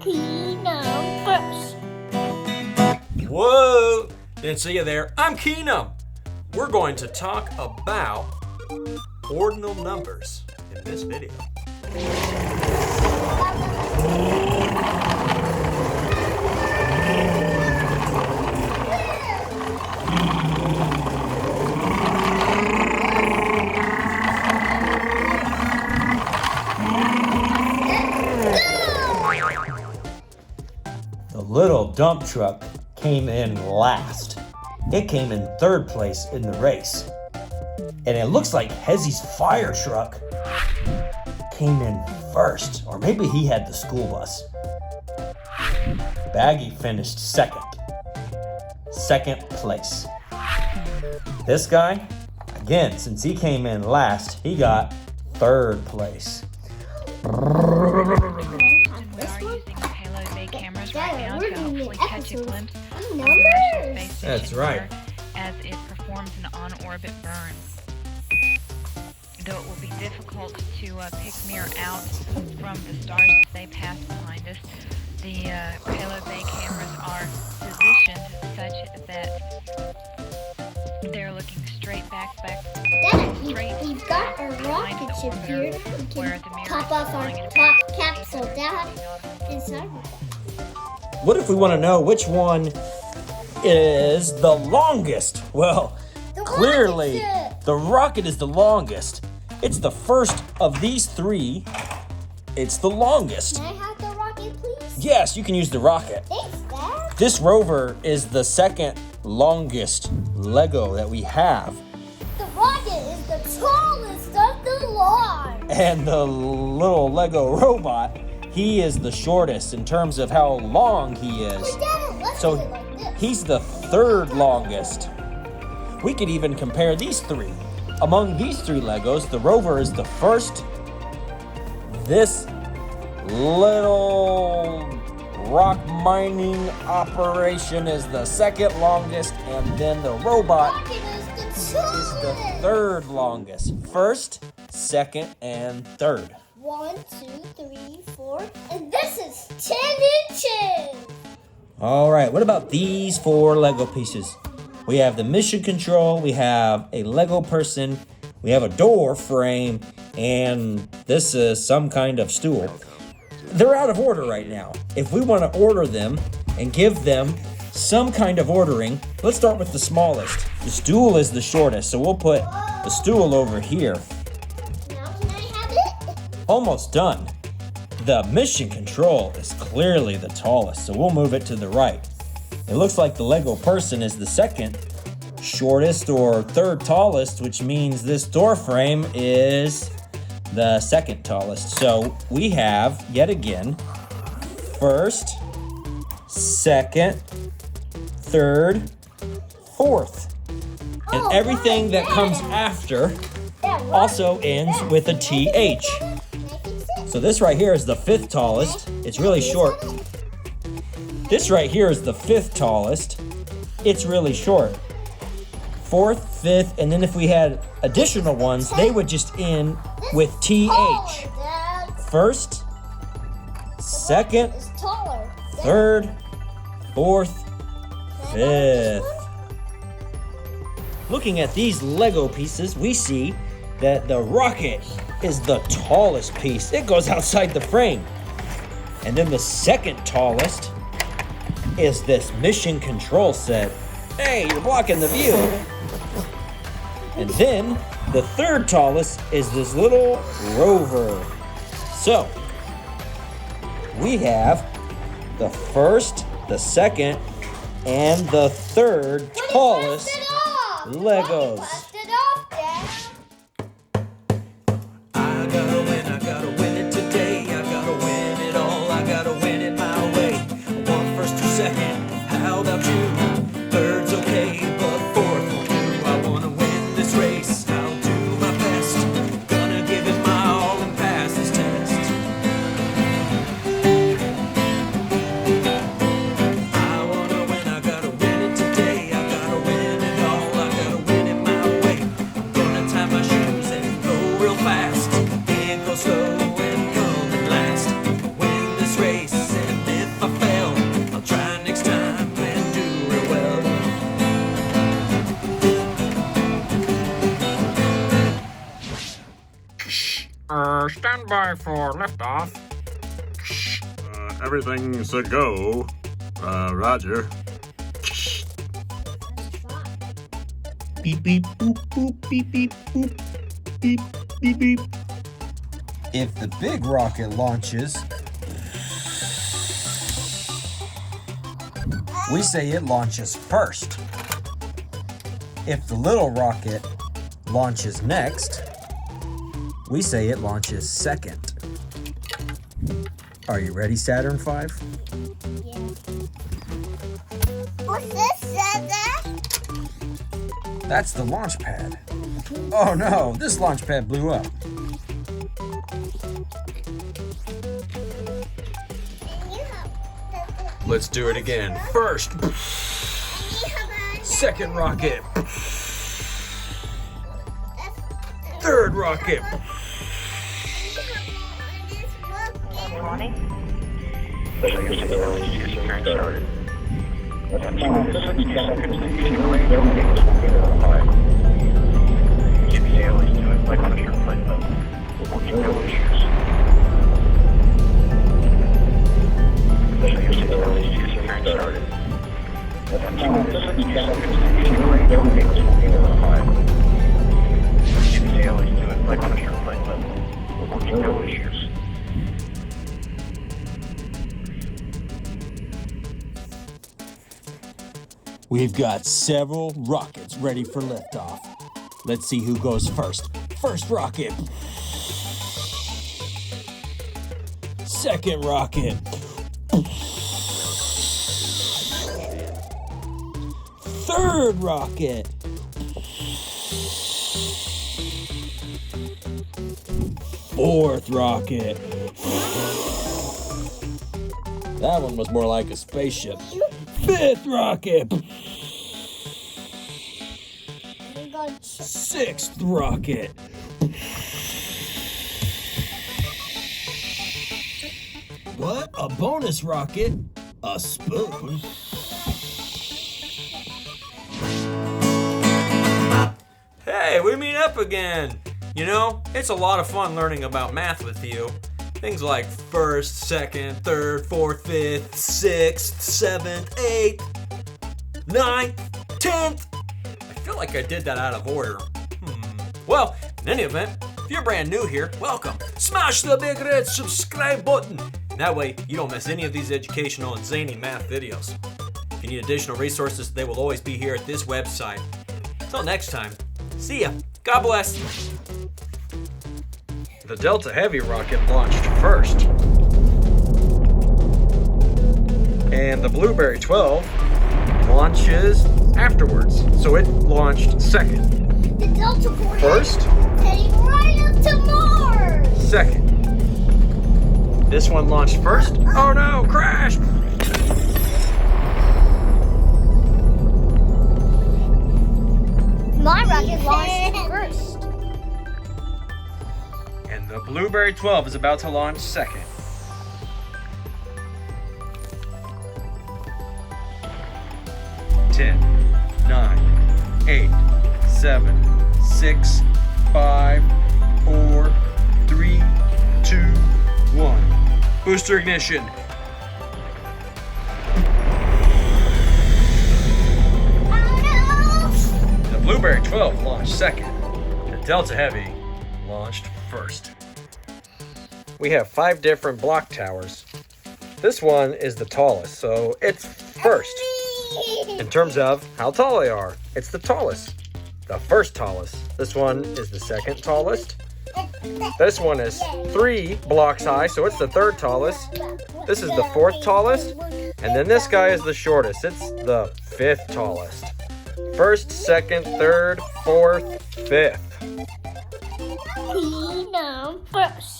Keenumbers. Whoa! Didn't see you there. I'm Keenum. We're going to talk about ordinal numbers in this video. The little dump truck came in last. It came in third place in the race. And it looks like Hezzy's fire truck came in first, or maybe he had the school bus. Baggy finished second place. This guy, again, since he came in last, he got third place. We are using the Halo cameras right now to hopefully catch a glimpse of the Russian space station. That's right. As it performs an on-orbit burn. Though it will be difficult to pick Mir out from the stars as they pass behind us, the Halo Bay cameras are positioned such that they're looking straight back Dad, straight we've got a behind rocket the ship here. orbiter We where can the Mir pop is off our flying at top about capsule down 600 inside. What if we want to know which one is the longest? Well, clearly the rocket is the longest. It's the first of these three. It's the longest. Can I have the rocket, please? Yes, you can use the rocket. Thanks, Dad. This rover is the second longest Lego that we have. The rocket is the tallest of the lot. And the little Lego robot, he is the shortest in terms of how long he is. Hey, Dad, let's So do it like this. he's the third longest. We could even compare these three. Among these three Legos, the rover is the first. This little rock mining operation is the second longest, and then the robot Rocket is the is tallest. the third longest. First, second, and third. 1, 2, 3, 4, and this is 10 inches. All right, what about these four Lego pieces? We have the mission control, we have a Lego person, we have a door frame, and this is some kind of stool. They're out of order right now. If we want to order them and give them some kind of ordering, let's start with the smallest. The stool is the shortest, so we'll put the stool over here. Now can I have it? Almost done. The mission control is clearly the tallest, so we'll move it to the right. It looks like the Lego person is the second shortest or third tallest, which means this door frame is the second tallest. So we have, yet again, first, second, third, fourth. And everything that comes after also ends with a TH. So this right here is the fifth tallest. It's really short. This right here is the fifth tallest. It's really short. Fourth, fifth, and then if we had additional ones, they would just end with TH. First, second, third, fourth, fifth. Looking at these Lego pieces, we see that the rocket is the tallest piece. It goes outside the frame. And then the second tallest is this mission control set. Hey, you're blocking the view. And then the third tallest is this little rover. So we have the first, the second, and the third tallest Legos. Bust it off, Dad. I gotta win it today. I gotta win it all. I gotta win it my way. One first, two second. How about you? Third's okay, but fourth will do. I wanna win this race. I'll do my best. Gonna give it my all and pass this test. I wanna win. I gotta win it today. I gotta win it all. I gotta win it my way. Stand by for liftoff. Everything's a go. Roger. Beep beep boop boop beep beep boop beep beep beep. If the big rocket launches, we say it launches first. If the little rocket launches next, we say it launches second. Are you ready, Saturn V? Yeah. What's this, Santa? That's the launch pad. Oh no, this launch pad blew up. Let's do it again. First, second rocket, third rocket, We've got several rockets ready for liftoff. Let's see who goes first. First rocket. Second rocket. Third rocket. Fourth rocket. That one was more like a spaceship. Fifth rocket. Sixth rocket. What? A bonus rocket? A spoon? Hey, we meet up again. You know, it's a lot of fun learning about math with you. Things like first, second, third, fourth, fifth, sixth, seventh, eighth, ninth, 10th. I feel like I did that out of order. Well, in any event, if you're brand new here, welcome. Smash the big red subscribe button. That way, you don't miss any of these educational and zany math videos. If you need additional resources, they will always be here at this website. Until next time, see ya. God bless. The Delta Heavy rocket launched first. And the Blueberry 12 launches afterwards. So it launched second. The Delta Force First. heading right up to Mars. Second. This one launched first. Oh no, crash! My rocket launched first. And the Blueberry 12 is about to launch second. Ten, 9, 8, 7, 6, 5, 4, 3, 2, 1. Booster ignition. The Blueberry 12 launched second. The Delta Heavy launched first. We have 5 different block towers. This one is the tallest, so it's first. In terms of how tall they are, it's the tallest, the first tallest. This one is the second tallest. This one is 3 blocks high, so it's the third tallest. This is the 4th tallest. And then this guy is the shortest. It's the 5th tallest. First, second, third, 4th, 5th. Keenumbers.